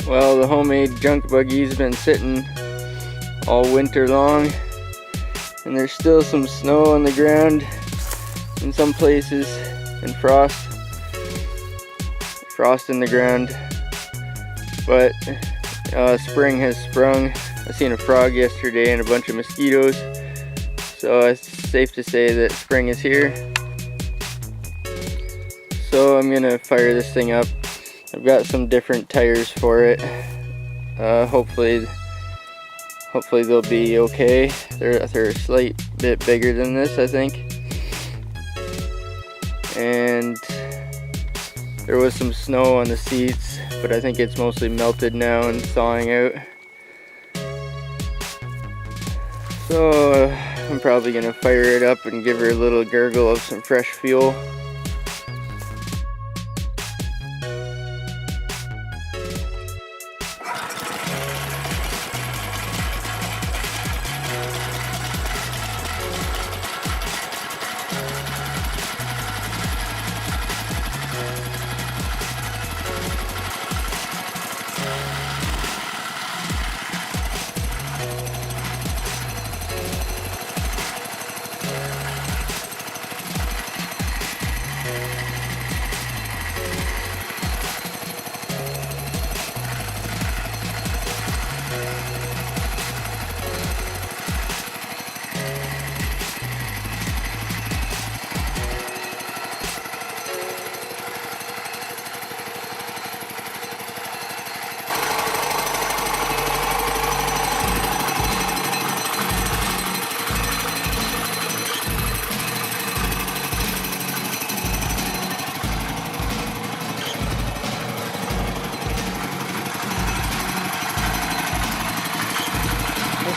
Well, the homemade junk buggy's been sitting all winter long, and there's still some snow on the ground in some places, and frost in the ground. But spring has sprung. I seen a frog yesterday and a bunch of mosquitoes, so it's safe to say that spring is here. So I'm gonna fire this thing up. I've got some different tires for it. Hopefully they'll be okay. They're a slight bit bigger than this, I think. And there was some snow on the seats, but I think it's mostly melted now and thawing out. So I'm probably gonna fire it up and give her a little gurgle of some fresh fuel.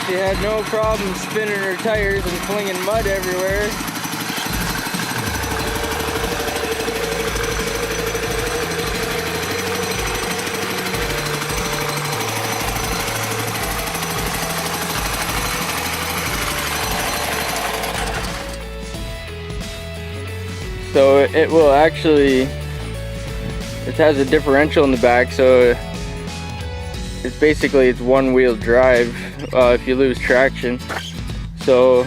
She had no problem spinning her tires and flinging mud everywhere. So it will actually, it has a differential in the back, so it's one-wheel drive if you lose traction. So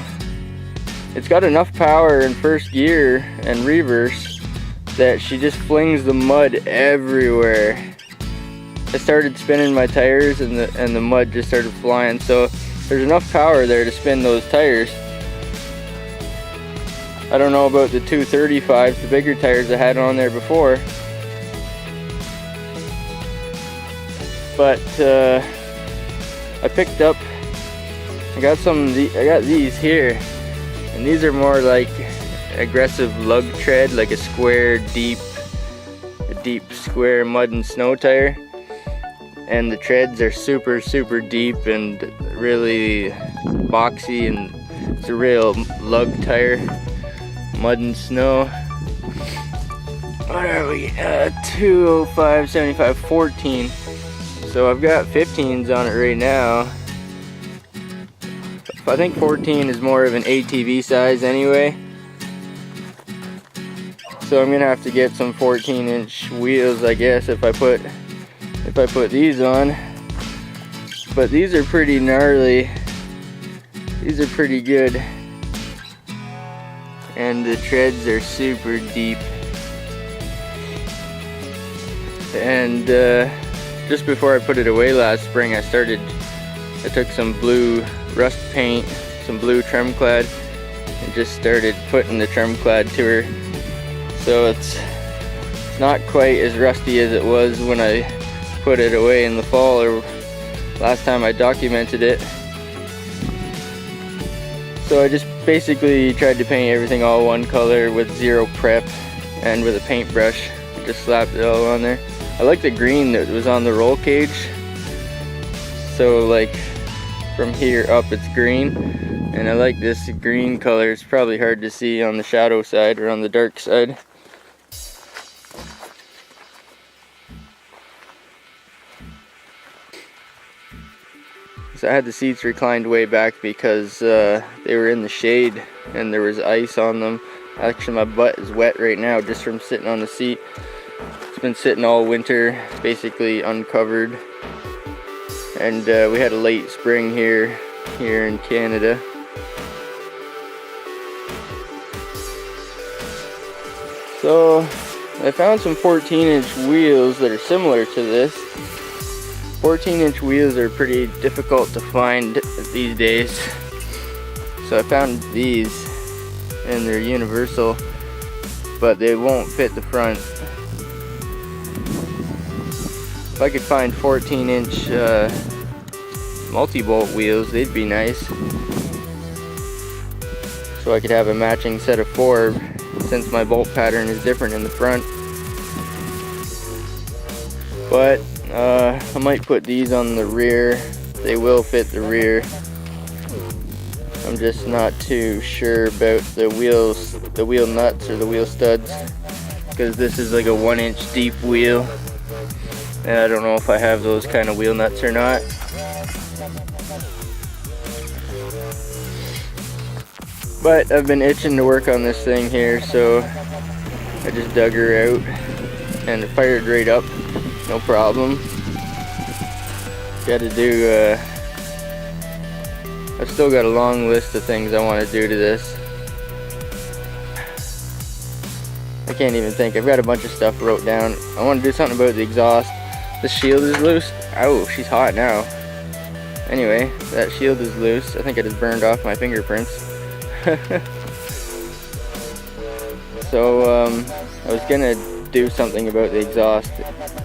it's got enough power in first gear and reverse that she just flings the mud everywhere. I started spinning my tires and the mud just started flying, so there's enough power there to spin those tires. I don't know about the 235s, the bigger tires I had on there before, but I got these here, and these are more like aggressive lug tread, like a deep square mud and snow tire, and the treads are super deep and really boxy, and it's a real lug tire, mud and snow. What are we? 205, 75, 14. So I've got 15s on it right now. I think 14 is more of an ATV size anyway. So I'm gonna have to get some 14-inch wheels, I guess, if I put these on. But these are pretty gnarly. These are pretty good. And the treads are super deep. And just before I put it away last spring, I took some blue rust paint, some blue trim clad, and just started putting the trim clad to her. So it's not quite as rusty as it was when I put it away in the fall or last time I documented it. So I just basically tried to paint everything all one color with zero prep and with a paintbrush. Just slapped it all on there. I like the green that was on the roll cage. So like from here up it's green, and I like this green color. It's probably hard to see on the shadow side or on the dark side. So I had the seats reclined way back because they were in the shade and there was ice on them. Actually, my butt is wet right now just from sitting on the seat. It's been sitting all winter, basically uncovered. and we had a late spring here in Canada. So I found some 14-inch wheels that are similar to this. 14-inch wheels are pretty difficult to find these days. So I found these, and they're universal, but they won't fit the front. If I could find 14-inch multi-bolt wheels, they'd be nice. So I could have a matching set of 4, since my bolt pattern is different in the front. But I might put these on the rear. They will fit the rear. I'm just not too sure about the wheels, the wheel nuts or the wheel studs, because this is like a 1-inch deep wheel, and I don't know if I have those kind of wheel nuts or not. But I've been itching to work on this thing here, so I just dug her out and it fired right up, no problem. Got to do, I've still got a long list of things I want to do to this. I can't even think, I've got a bunch of stuff wrote down. I want to do something about the exhaust. The shield is loose. Oh, she's hot now. Anyway, that shield is loose. I think I just burned off my fingerprints. So I was gonna do something about the exhaust,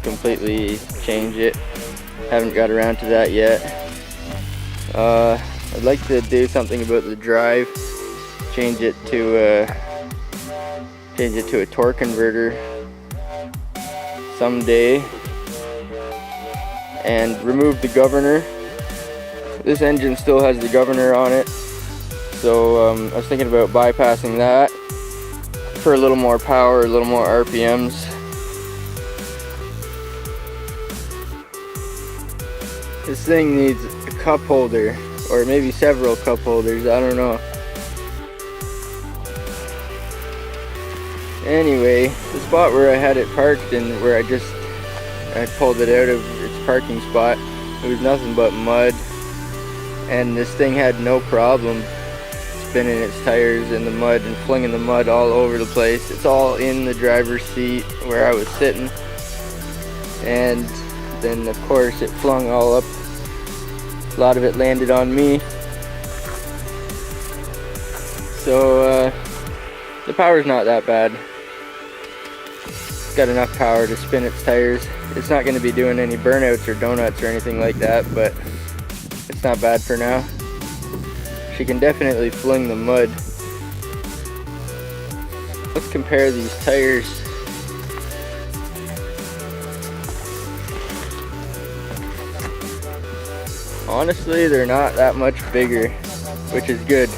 completely change it. Haven't got around to that yet. I'd like to do something about the drive, change it to a torque converter someday, and remove the governor. This engine still has the governor on it. So I was thinking about bypassing that for a little more power, a little more RPMs. This thing needs a cup holder, or maybe several cup holders, I don't know. Anyway, the spot where I had it parked and where I pulled it out of its parking spot, it was nothing but mud, and this thing had no problem spinning its tires in the mud and flinging the mud all over the place. It's all in the driver's seat where I was sitting, and then of course it flung all up. A lot of it landed on me. So the power's not that bad. It's got enough power to spin its tires. It's not going to be doing any burnouts or donuts or anything like that, but it's not bad for now. She can definitely fling the mud. Let's compare these tires. Honestly, they're not that much bigger, which is good,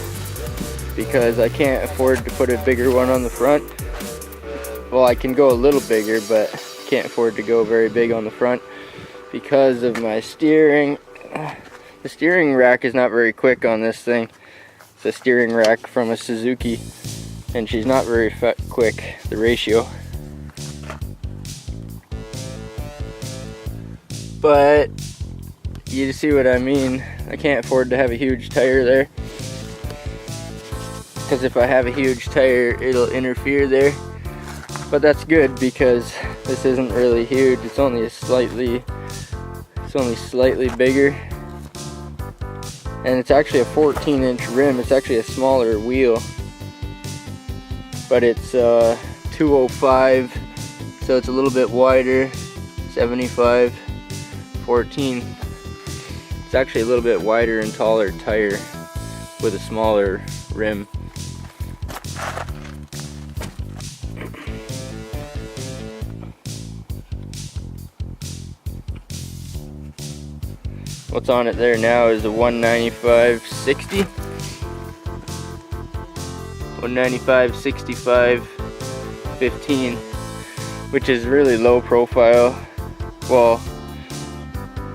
because I can't afford to put a bigger one on the front. Well, I can go a little bigger, but can't afford to go very big on the front because of my steering. The steering rack is not very quick on this thing. It's a steering rack from a Suzuki, and she's not very quick, the ratio. But you see what I mean. I can't afford to have a huge tire there, because if I have a huge tire, it'll interfere there. But that's good, because this isn't really huge. It's only slightly bigger. And it's actually a 14-inch rim. It's actually a smaller wheel, but it's 205, so it's a little bit wider. 75, 14. It's actually a little bit wider and taller tire with a smaller rim. What's on it there now is a 195/60, 195/65 15, which is really low profile. Well,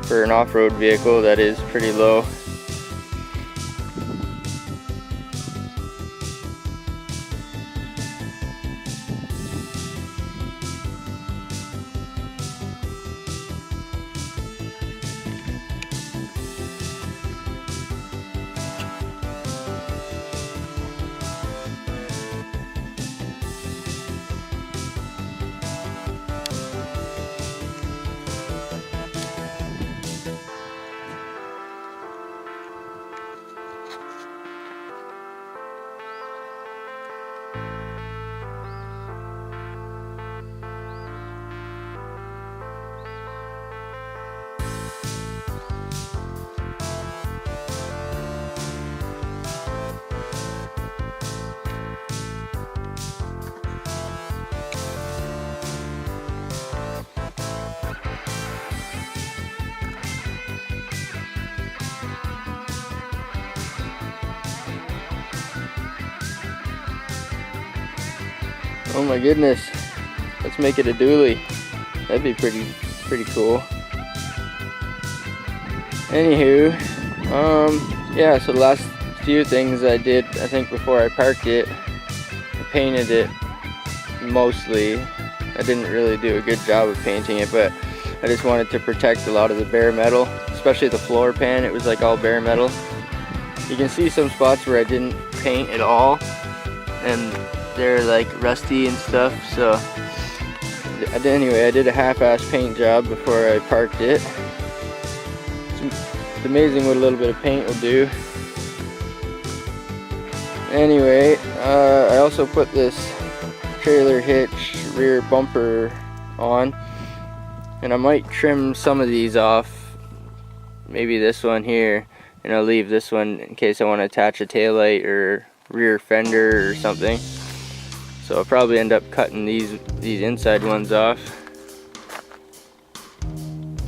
for an off-road vehicle, that is pretty low. Oh my goodness. Let's make it a dually. That'd be pretty cool. Anywho, yeah, so the last few things I did, I think before I parked it, I painted it mostly. I didn't really do a good job of painting it, but I just wanted to protect a lot of the bare metal, especially the floor pan. It was like all bare metal. You can see some spots where I didn't paint at all, and they're like rusty and stuff. So anyway, I did a half-ass paint job before I parked it. It's amazing what a little bit of paint will do. Anyway, I also put this trailer hitch rear bumper on, and I might trim some of these off, maybe this one here, and I'll leave this one in case I want to attach a taillight or rear fender or something. So I'll probably end up cutting these inside ones off.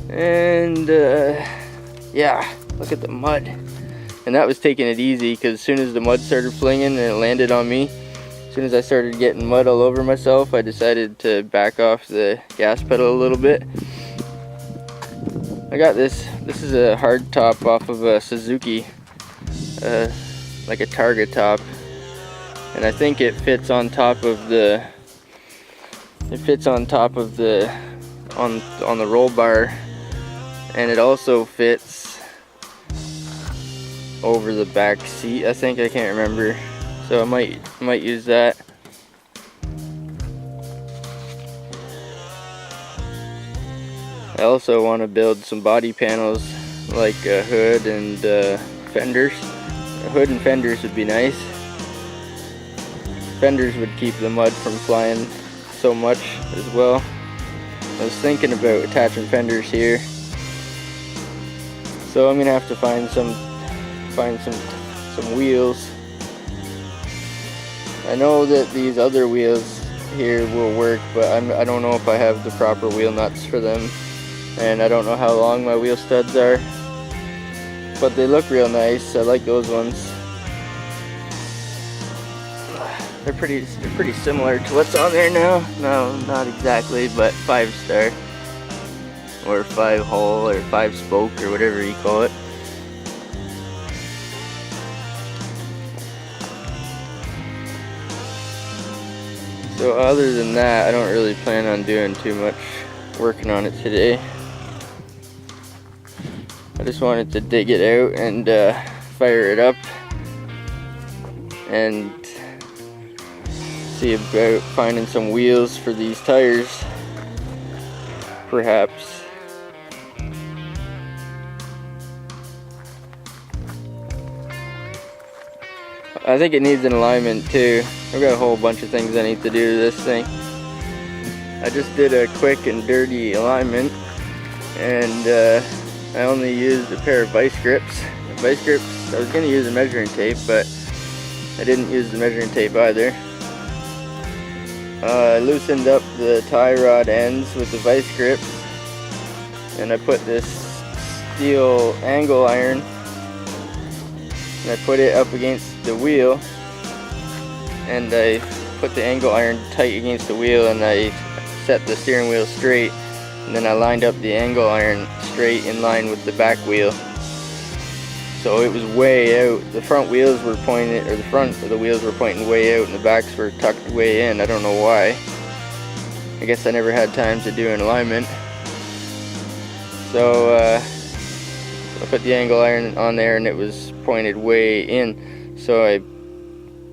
And yeah, look at the mud. And that was taking it easy, because as soon as the mud started flinging and it landed on me, as soon as I started getting mud all over myself, I decided to back off the gas pedal a little bit. I got this is a hard top off of a Suzuki, like a Targa top, and I think it fits on top of the, on the roll bar, and it also fits over the back seat, I think. I can't remember, so I might use that. I also want to build some body panels, like a hood and fenders. A hood and fenders would be nice. Fenders would keep the mud from flying so much as well. I was thinking about attaching fenders here, so I'm gonna have to find some wheels. I know that these other wheels here will work, but I don't know if I have the proper wheel nuts for them, and I don't know how long my wheel studs are, but they look real nice. I like those ones. They're pretty similar to what's on there now. No, not exactly, but 5-star or 5-hole or 5-spoke or whatever you call it. So other than that, I don't really plan on doing too much working on it today. I just wanted to dig it out and fire it up and see about finding some wheels for these tires, perhaps. I think it needs an alignment too. I've got a whole bunch of things I need to do to this thing. I just did a quick and dirty alignment, and I only used a pair of vice grips. I was going to use a measuring tape, but I didn't use the measuring tape either. I loosened up the tie rod ends with the vice grips, and I put this steel angle iron, and I put it up against the wheel, and I put the angle iron tight against the wheel, and I set the steering wheel straight, and then I lined up the angle iron straight in line with the back wheel. So it was way out. The front wheels were pointed, or the front of the wheels were pointing way out, and the backs were tucked way in. I don't know why. I guess I never had time to do an alignment. So I put the angle iron on there, and it was pointed way in. So I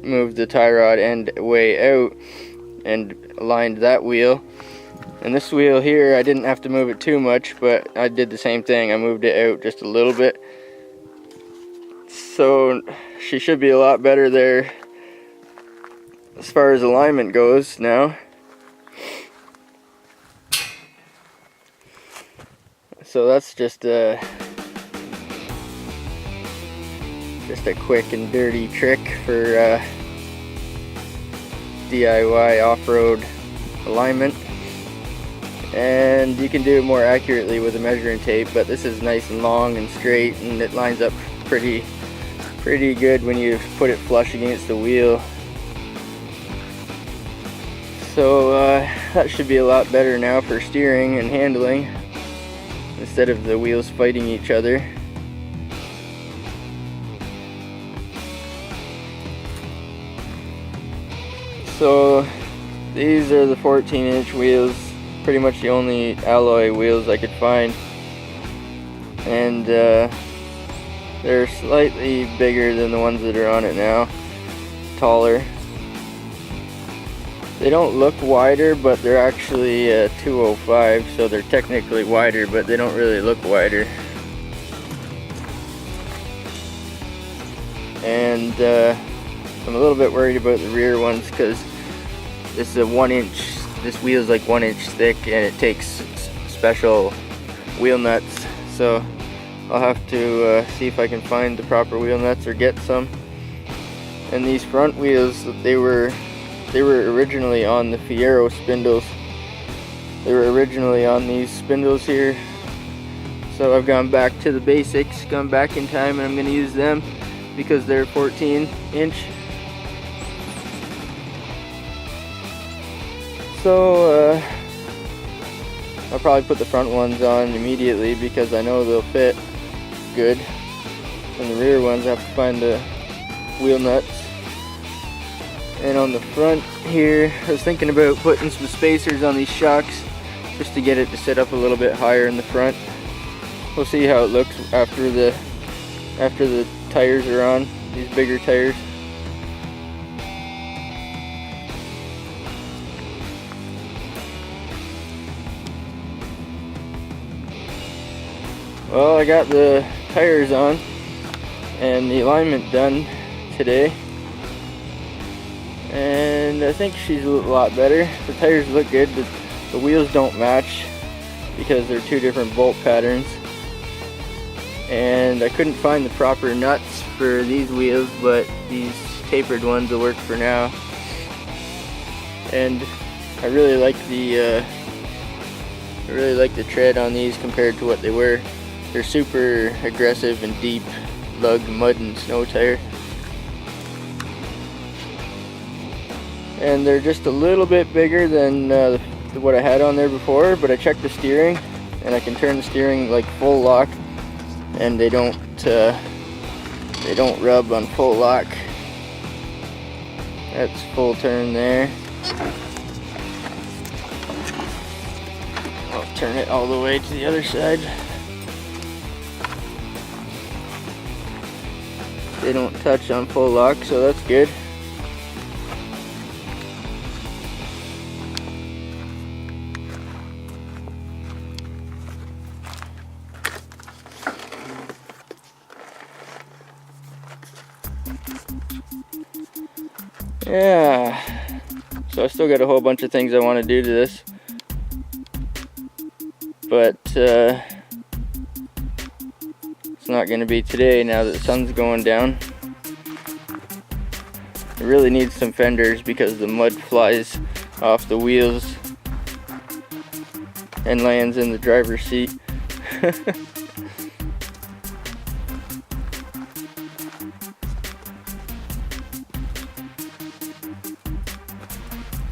moved the tie rod end way out and aligned that wheel. And this wheel here, I didn't have to move it too much, but I did the same thing. I moved it out just a little bit. So she should be a lot better there as far as alignment goes now. So that's just a quick and dirty trick for DIY off-road alignment. And you can do it more accurately with a measuring tape, but this is nice and long and straight, and it lines up pretty good when you put it flush against the wheel. So that should be a lot better now for steering and handling, instead of the wheels fighting each other. So these are the 14-inch wheels, pretty much the only alloy wheels I could find, and they're slightly bigger than the ones that are on it now, taller. They don't look wider, but they're actually 205, so they're technically wider, but they don't really look wider. And I'm a little bit worried about the rear ones because this is a 1-inch. This wheel is like 1 inch thick, and it takes special wheel nuts. So I'll have to see if I can find the proper wheel nuts or get some. And these front wheels, they were originally on the Fiero spindles. They were originally on these spindles here. So I've gone back to the basics, gone back in time, and I'm going to use them because they're 14-inch. So I'll probably put the front ones on immediately because I know they'll fit good. And the rear ones, I have to find the wheel nuts. And on the front here, I was thinking about putting some spacers on these shocks just to get it to sit up a little bit higher in the front. We'll see how it looks after the tires are on, these bigger tires. Well, I got the tires on and the alignment done today, and I think she's a lot better. The tires look good, but the wheels don't match because they're two different bolt patterns, and I couldn't find the proper nuts for these wheels, but these tapered ones will work for now. And I really like the tread on these compared to what they were. They're super aggressive and deep lug, mud, and snow tire. And they're just a little bit bigger than what I had on there before, but I checked the steering, and I can turn the steering like full lock, and they don't rub on full lock. That's full turn there. I'll turn it all the way to the other side. They don't touch on full lock, so that's good. Yeah, so I still got a whole bunch of things I want to do to this, but it's not going to be today now that the sun's going down. It really needs some fenders because the mud flies off the wheels and lands in the driver's seat.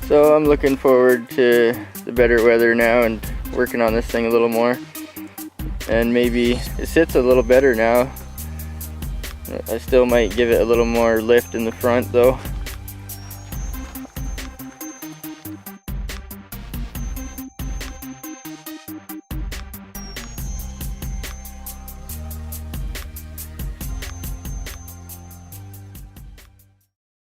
So I'm looking forward to the better weather now and working on this thing a little more. And maybe it sits a little better now. I still might give it a little more lift in the front though.